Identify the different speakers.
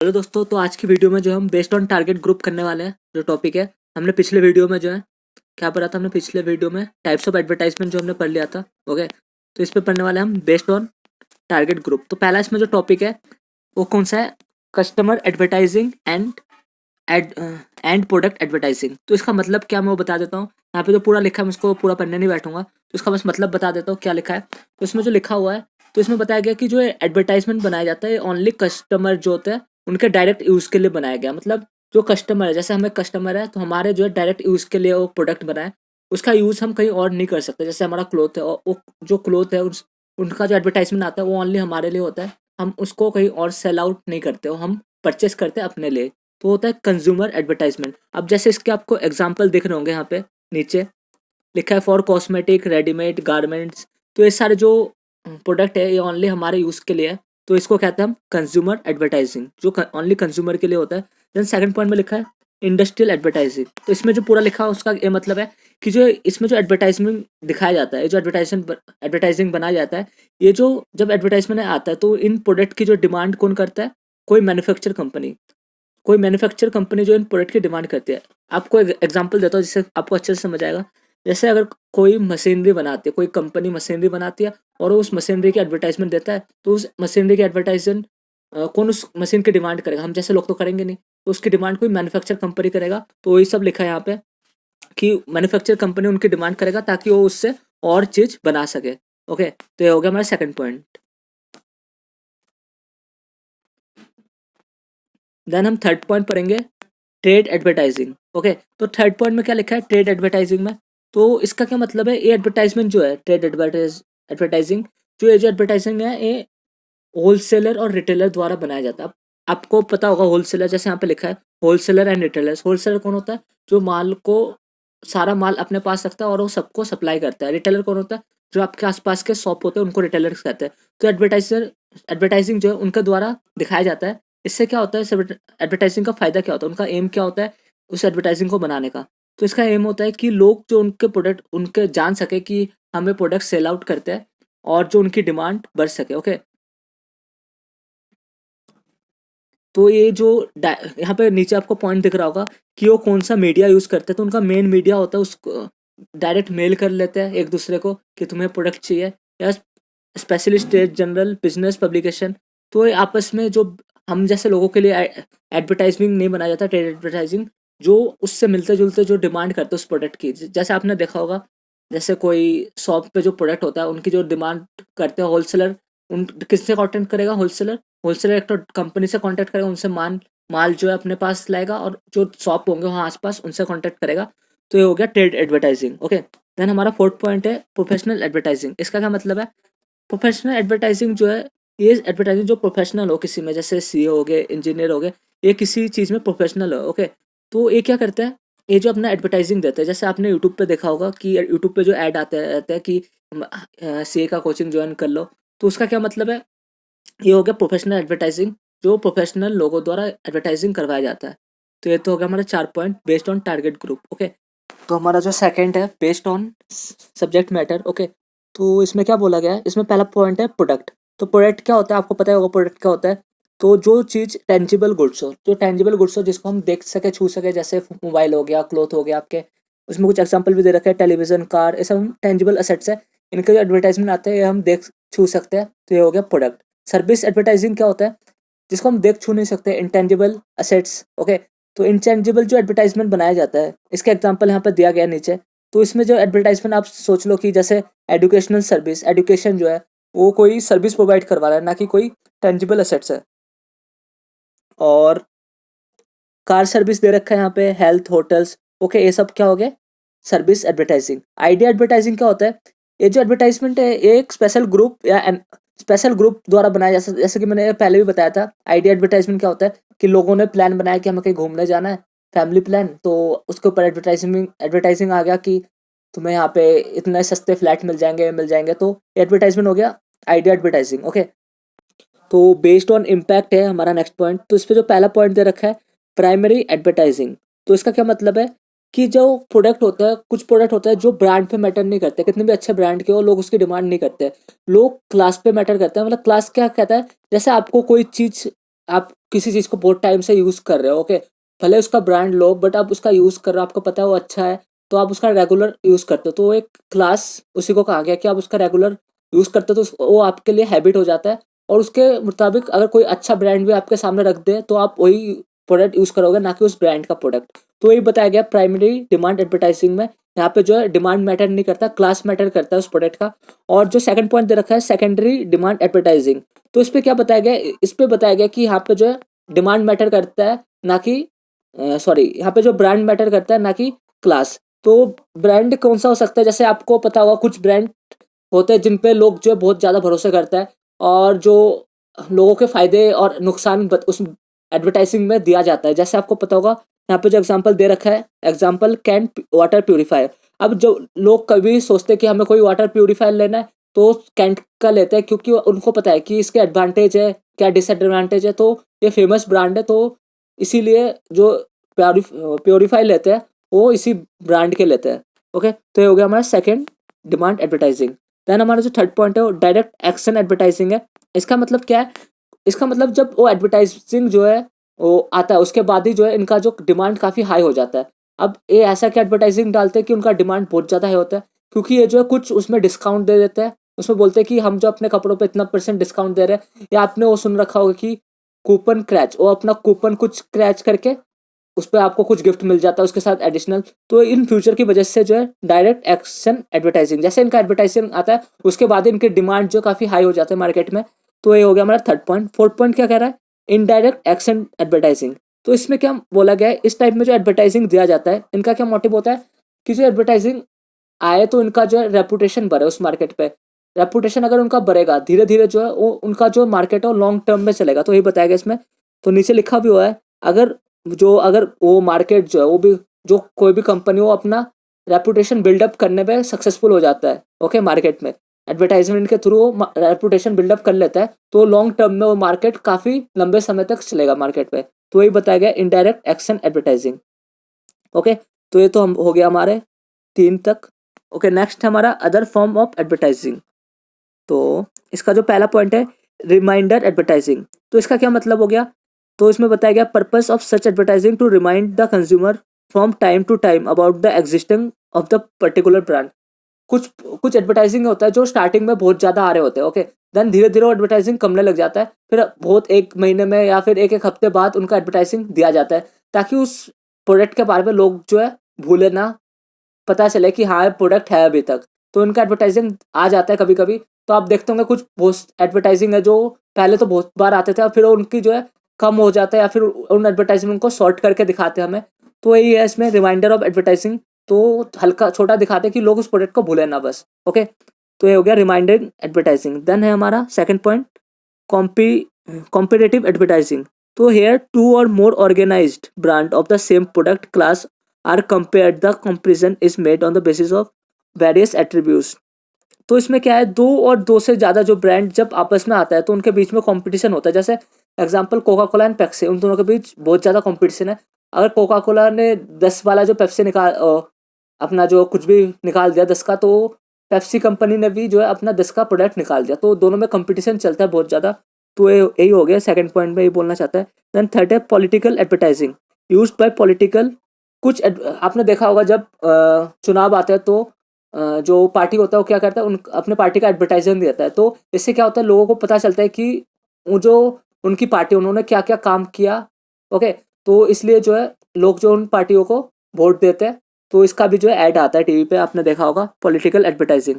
Speaker 1: Hello दोस्तों, तो आज की वीडियो में जो हम बेस्ड ऑन टारगेट ग्रुप करने वाले हैं। जो टॉपिक है, हमने पिछले वीडियो में जो है क्या पढ़ा था, हमने पिछले वीडियो में टाइप्स ऑफ एडवर्टाइजमेंट जो हमने पढ़ लिया था। ओके, तो इस पे पढ़ने वाले हैं हम बेस्ड ऑन टारगेट ग्रुप। तो पहला इसमें जो टॉपिक है वो कौन सा है? Customer advertising ad and product advertising. तो इसका मतलब क्या, मैं वो बता देता हूँ। यहाँ पे जो पूरा लिखा है मैं उसको पूरा पढ़ने नहीं बैठूंगा, तो इसका बस मतलब बता देता हूँ क्या लिखा है। तो इसमें जो लिखा हुआ है, तो इसमें बताया गया कि जो एडवर्टाइजमेंट बनाया जाता है ओनली कस्टमर जो होते हैं उनके डायरेक्ट यूज़ के लिए बनाया गया। मतलब जो कस्टमर है, जैसे हमें कस्टमर है तो हमारे जो है डायरेक्ट यूज़ के लिए वो प्रोडक्ट बनाए, उसका यूज़ हम कहीं और नहीं कर सकते। जैसे हमारा क्लोथ है और वो जो क्लोथ है उनका जो एडवर्टाइजमेंट आता है वो ओनली हमारे लिए होता है। हम उसको कहीं और सेल आउट नहीं करते, वो हम परचेस करते हैं अपने लिए। तो होता है कंज्यूमर एडवर्टाइजमेंट। अब जैसे इसके आपको एग्जांपल दिख रहे होंगे, यहाँ पे नीचे लिखा है फॉर कॉस्मेटिक, रेडीमेड गारमेंट्स। तो ये सारे जो प्रोडक्ट है ये ओनली हमारे यूज़ के लिए है, तो इसको कहते हैं हम कंज्यूमर एडवर्टाइजिंग, जो ओनली कंज्यूमर के लिए होता है। देन सेकंड पॉइंट में लिखा है इंडस्ट्रियल एडवर्टाइजिंग। तो इसमें जो पूरा लिखा है उसका ये मतलब है कि जो इसमें जो एडवर्टाइजमेंट दिखाया जाता है, जो एडवर्टाइजिंग बनाया जाता है, ये जो जब एडवर्टाइजमेंट आता है तो इन प्रोडक्ट की जो डिमांड कौन करता है? कोई मैन्युफैक्चर कंपनी। कोई मैन्युफैक्चर कंपनी जो इन प्रोडक्ट की डिमांड करती है। आपको एक एग्जांपल देता हूँ जिससे आपको अच्छे से समझ आएगा। जैसे अगर कोई मशीनरी बनाती है, कोई कंपनी मशीनरी बनाती है और वो उस मशीनरी की एडवर्टाइजमेंट देता है, तो उस मशीनरी की एडवर्टाइजमेंट कौन उस मशीन की डिमांड करेगा? हम जैसे लोग तो करेंगे नहीं, तो उसकी डिमांड कोई मैन्युफैक्चर कंपनी करेगा। तो वही सब लिखा है यहाँ पे कि मैन्युफैक्चर कंपनी उनकी डिमांड करेगा ताकि वो उससे और चीज़ बना सके। ओके, तो ये हो गया हमारा सेकंड पॉइंट। देन हम थर्ड पॉइंट पढ़ेंगे, ट्रेड एडवर्टाइजिंग। ओके, तो थर्ड पॉइंट में क्या लिखा है ट्रेड एडवर्टाइजिंग में? तो इसका क्या मतलब है? ये एडवर्टाइजमेंट जो है ट्रेड एडवर्टाइजिंग, जो ये जो एडवर्टाइजिंग है ये होलसेलर और रिटेलर द्वारा बनाया जाता है। अब आपको पता होगा होलसेलर, जैसे यहाँ पे लिखा है होलसेलर एंड रिटेलर्स। होलसेलर कौन होता है? जो माल को सारा माल अपने पास रखता है और वो सबको सप्लाई करता है। रिटेलर कौन होता है? जो आपके आसपास के शॉप होते हैं उनको रिटेलर्स कहते हैं। तो एडवर्टाइजिंग जो है उनके द्वारा दिखाया जाता है। इससे क्या होता है? एडवर्टाइजिंग का फ़ायदा क्या होता है? उनका एम क्या होता है उस एडवर्टाइजिंग को बनाने का? तो इसका एम होता है कि लोग जो उनके प्रोडक्ट उनके जान सके कि हमें प्रोडक्ट सेल आउट करते हैं और जो उनकी डिमांड बढ़ सके। ओके, तो ये जो यहाँ पे नीचे आपको पॉइंट दिख रहा होगा कि वो कौन सा मीडिया यूज़ करते हैं। तो उनका मेन मीडिया होता है, उसको डायरेक्ट मेल कर लेते हैं एक दूसरे को कि तुम्हें प्रोडक्ट चाहिए, या specialist trade general business publication. तो ये आपस में जो हम जैसे लोगों के लिए एडवर्टाइजिंग नहीं बनाया जाता, ट्रेड एडवर्टाइजिंग जो उससे मिलते जुलते जो डिमांड करते हैं उस प्रोडक्ट की। जैसे आपने देखा होगा, जैसे कोई शॉप पे जो प्रोडक्ट होता है उनकी जो डिमांड करते हैं होलसेलर, उन किससे कॉन्टेक्ट करेगा? होलसेलर। होलसेलर एक तो कंपनी से कांटेक्ट करेगा, उनसे माल जो है अपने पास लाएगा, और जो शॉप होंगे वहाँ आसपास उनसे कांटेक्ट करेगा। तो ये हो गया ट्रेड एडवर्टाइजिंग। ओके, देन हमारा फोर्थ पॉइंट है प्रोफेशनल एडवर्टाइजिंग। इसका क्या मतलब है? प्रोफेशनल एडवर्टाइजिंग जो है, ये एडवर्टाइजिंग जो प्रोफेशनल हो किसी में, जैसे सीए हो गए, इंजीनियर हो गए, ये किसी चीज़ में प्रोफेशनल हो। ओके, तो ये क्या करते हैं? ये जो अपना एडवर्टाइजिंग देते हैं, जैसे आपने यूट्यूब पे देखा होगा कि यूट्यूब पे जो ऐड आते रहते हैं कि सीए का कोचिंग ज्वाइन कर लो। तो उसका क्या मतलब है? ये हो गया प्रोफेशनल एडवर्टाइजिंग, जो प्रोफेशनल लोगों द्वारा एडवर्टाइजिंग करवाया जाता है। तो ये तो हो गया हमारा 4 point based on target group. Okay, तो हमारा जो सेकंड है based on subject matter. Okay, तो इसमें क्या बोला गया है? इसमें पहला पॉइंट है प्रोडक्ट। तो प्रोडक्ट क्या होता है? आपको पता ही होगा प्रोडक्ट क्या होता है। तो जो चीज़ टेंजिबल गुड्स हो, जो टेंजिबल गुड्स हो जिसको हम देख सके छू सके, जैसे मोबाइल हो गया, क्लॉथ हो गया आपके, उसमें कुछ एग्जाम्पल भी दे रखे हैं, टेलीविजन, कार, ये सब टेंजिबल असेट्स है। इनके जो एडवर्टाइजमेंट आते हैं ये हम देख छू सकते हैं, तो ये हो गया प्रोडक्ट। सर्विस एडवर्टाइजिंग क्या होता है? जिसको हम देख छू नहीं सकते, इंटेंजिबल असेट्स। ओके, तो इंटेंजिबल जो एडवर्टाइजमेंट बनाया जाता है, इसका एग्जांपल यहाँ पर दिया गया है नीचे। तो इसमें जो एडवर्टाइजमेंट आप सोच लो कि जैसे एजुकेशनल सर्विस, एजुकेशन जो है वो कोई सर्विस प्रोवाइड करवा रहा है, ना कि कोई टेंजिबल असेट्स है। और कार सर्विस दे रखा है यहाँ पे, हेल्थ, होटल्स। ओके, ये सब क्या हो गया? Service advertising. आइडिया एडवर्टाइजिंग क्या होता है? ये जो एडवर्टाइजमेंट है ये एक स्पेशल ग्रुप या स्पेशल ग्रुप द्वारा बनाया जैसे कि मैंने पहले भी बताया था। आइडिया एडवर्टाइजमेंट क्या होता है कि लोगों ने प्लान बनाया कि हमें कहीं घूमने जाना है, फैमिली प्लान, तो उसके ऊपर एडवर्टाइजिंग एडवर्टाइजिंग आ गया कि तुम्हें यहाँ पे इतने सस्ते फ्लैट मिल जाएंगे। तो एडवर्टाइजमेंट हो गया आइडिया एडवर्टाइजिंग। ओके, तो बेस्ड ऑन इम्पैक्ट है हमारा नेक्स्ट पॉइंट। तो इस पे जो पहला पॉइंट दे रखा है प्राइमरी एडवर्टाइजिंग। तो इसका क्या मतलब है कि जो प्रोडक्ट होता है, कुछ प्रोडक्ट होता है जो ब्रांड पे मैटर नहीं करते, कितने भी अच्छे ब्रांड के हो लोग उसकी डिमांड नहीं करते, लोग क्लास पे मैटर करते हैं। मतलब क्लास क्या कहता है? जैसे आपको कोई चीज़ आप किसी चीज़ को बहुत टाइम से यूज़ कर रहे हो, ओके, भले उसका ब्रांड लो बट आप उसका यूज़ कर रहे हो, आपको पता है वो अच्छा है, तो आप उसका रेगुलर यूज़ करते हो, तो वो एक क्लास उसी को कहा गया कि आप उसका रेगुलर यूज़ करते हो, तो वो आपके लिए हैबिट हो जाता है। और उसके मुताबिक अगर कोई अच्छा ब्रांड भी आपके सामने रख दे तो आप वही प्रोडक्ट यूज़ करोगे, ना कि उस ब्रांड का प्रोडक्ट। तो यही बताया गया प्राइमरी डिमांड एडवर्टाइजिंग में, यहाँ पे जो है डिमांड मैटर नहीं करता, क्लास मैटर करता है उस प्रोडक्ट का। और जो सेकंड पॉइंट दे रखा है सेकेंडरी डिमांड एडवर्टाइजिंग, तो इस पे क्या बताया गया, इस पे बताया गया कि यहाँ पे जो है डिमांड मैटर करता है, ना कि सॉरी, यहाँ पे जो ब्रांड मैटर करता है ना कि क्लास। तो ब्रांड कौन सा हो सकता है, जैसे आपको पता होगा कुछ ब्रांड होते हैं जिन पे लोग जो है बहुत ज़्यादा भरोसा करता है, और जो लोगों के फायदे और नुकसान उस एडवर्टाइजिंग में दिया जाता है। जैसे आपको पता होगा यहाँ पे जो एग्जांपल दे रखा है, एग्जांपल कैन वाटर प्यूरिफायर। अब जो लोग कभी सोचते हैं कि हमें कोई वाटर प्यूरिफायर लेना है तो कैंट का लेते हैं, क्योंकि उनको पता है कि इसके एडवांटेज है क्या डिसएडवांटेज है, तो ये फेमस ब्रांड है, तो इसीलिए जो प्योरीफाई लेते हैं वो इसी ब्रांड के लेते हैं। ओके, तो ये हो गया हमारा सेकंड डिमांड एडवर्टाइजिंग। देन हमारा जो थर्ड पॉइंट है वो डायरेक्ट एक्शन एडवर्टाइजिंग है। इसका मतलब क्या है, इसका मतलब जब वो एडवर्टाइजिंग जो है वो आता है उसके बाद ही जो है इनका जो डिमांड काफ़ी हाई हो जाता है। अब ये ऐसा क्या एडवर्टाइजिंग डालते हैं कि उनका डिमांड बहुत ज़्यादा हाई होता है, क्योंकि ये जो है कुछ उसमें डिस्काउंट दे देते हैं, उसमें बोलते हैं कि हम जो अपने कपड़ों पे इतना % डिस्काउंट दे रहे हैं, या आपने वो सुन रखा होगा कि कूपन क्रैच, वो अपना कूपन कुछ क्रैच करके उस पे आपको कुछ गिफ्ट मिल जाता है उसके साथ एडिशनल। तो इन फ्यूचर की वजह से जो है डायरेक्ट एक्शन एडवर्टाइजिंग, जैसे इनका एडवर्टाइजिंग आता है उसके बाद इनके डिमांड जो काफ़ी हाई हो जाते हैं मार्केट में। तो ये हो गया हमारा थर्ड पॉइंट। फोर्थ पॉइंट क्या कह रहा है, इनडायरेक्ट एक्शन एडवर्टाइजिंग। तो इसमें क्या बोला गया है, इस टाइप में जो एडवर्टाइजिंग दिया जाता है इनका क्या मोटिव होता है कि जो एडवर्टाइजिंग आए तो इनका जो है रेपुटेशन बढ़े उस मार्केट पे। रेपुटेशन अगर उनका बढ़ेगा धीरे धीरे जो है वो उनका जो मार्केट है वो लॉन्ग टर्म में चलेगा। तो यही बताया गया इसमें। तो नीचे लिखा भी हुआ है, अगर वो मार्केट जो है वो भी, जो कोई भी कंपनी वो अपना रेपुटेशन बिल्डअप करने में सक्सेसफुल हो जाता है, ओके, मार्केट में एडवर्टाइजमेंट के थ्रू वो रेपुटेशन बिल्डअप कर लेता है, तो लॉन्ग टर्म में वो मार्केट काफ़ी लंबे समय तक चलेगा मार्केट पे। तो यही बताया गया इनडायरेक्ट एक्शन एडवर्टाइजिंग। ओके, तो ये तो हम हो गया हमारे 3 तक। ओके, नेक्स्ट है हमारा अदर फॉर्म ऑफ एडवर्टाइजिंग। तो इसका जो पहला पॉइंट है रिमाइंडर एडवर्टाइजिंग, तो इसका क्या मतलब हो गया, तो इसमें बताया गया purpose of such advertising to remind the consumer from time to time about the existing of the particular brand. कुछ कुछ एडवर्टाइजिंग होता है जो स्टार्टिंग में बहुत ज़्यादा आ रहे होते हैं, ओके, देन धीरे धीरे वो एडवर्टाइजिंग कमने लग जाता है, फिर बहुत एक महीने में या फिर एक एक हफ्ते बाद उनका एडवर्टाइजिंग दिया जाता है, ताकि उस प्रोडक्ट के बारे में लोग जो है भूले ना, पता चले कि हाँ प्रोडक्ट है अभी तक। तो उनका एडवर्टाइजिंग आ जाता है कभी कभी। तो आप देखते होंगे कुछ बहुत एडवर्टाइजिंग है जो पहले तो बहुत बार आते थे और फिर उनकी जो है कम हो जाता है, या फिर उन एडवर्टाइजमेंट को शॉर्ट करके दिखाते हैं हमें। तो यही है इसमें रिमाइंडर ऑफ एडवर्टाइजिंग, तो हल्का छोटा दिखाते हैं कि लोग उस प्रोडक्ट को भूले ना बस। ओके, तो ये हो गया रिमाइंडर एडवर्टाइजिंग। देन है हमारा सेकंड पॉइंट कॉम्पी कॉम्पिटिटिव एडवर्टाइजिंग। तो here two or more organised brand of the same product class are compared, the comparison is made on the basis of various attributes. तो इसमें क्या है, दो और दो से ज़्यादा जो ब्रांड जब आपस में आता है तो उनके बीच में कंपटीशन होता है। जैसे example Coca Cola and Pepsi, उन दोनों के बीच बहुत ज़्यादा कंपटीशन है। अगर कोका कोला ने 10 वाला जो पेप्सी अपना जो कुछ भी निकाल दिया 10 का, तो पेप्सी कंपनी ने भी जो है अपना 10 का प्रोडक्ट निकाल दिया, तो दोनों में कंपटीशन चलता है बहुत ज़्यादा। तो ये यही हो गया सेकंड पॉइंट में, ये बोलना चाहता है। देन थर्ड है political advertising used by political. आपने देखा होगा जब चुनाव आते हैं तो जो पार्टी होता है वो क्या करता है, उन अपने पार्टी का एडवर्टाइजमेंट देता है। तो इससे क्या होता है, लोगों को पता चलता है कि वो जो उनकी पार्टी उन्होंने क्या क्या काम किया। ओके, तो इसलिए जो है लोग जो उन पार्टियों को वोट देते हैं। तो इसका भी जो है ऐड आता है टीवी पे, आपने देखा होगा पॉलिटिकल एडवर्टाइजिंग।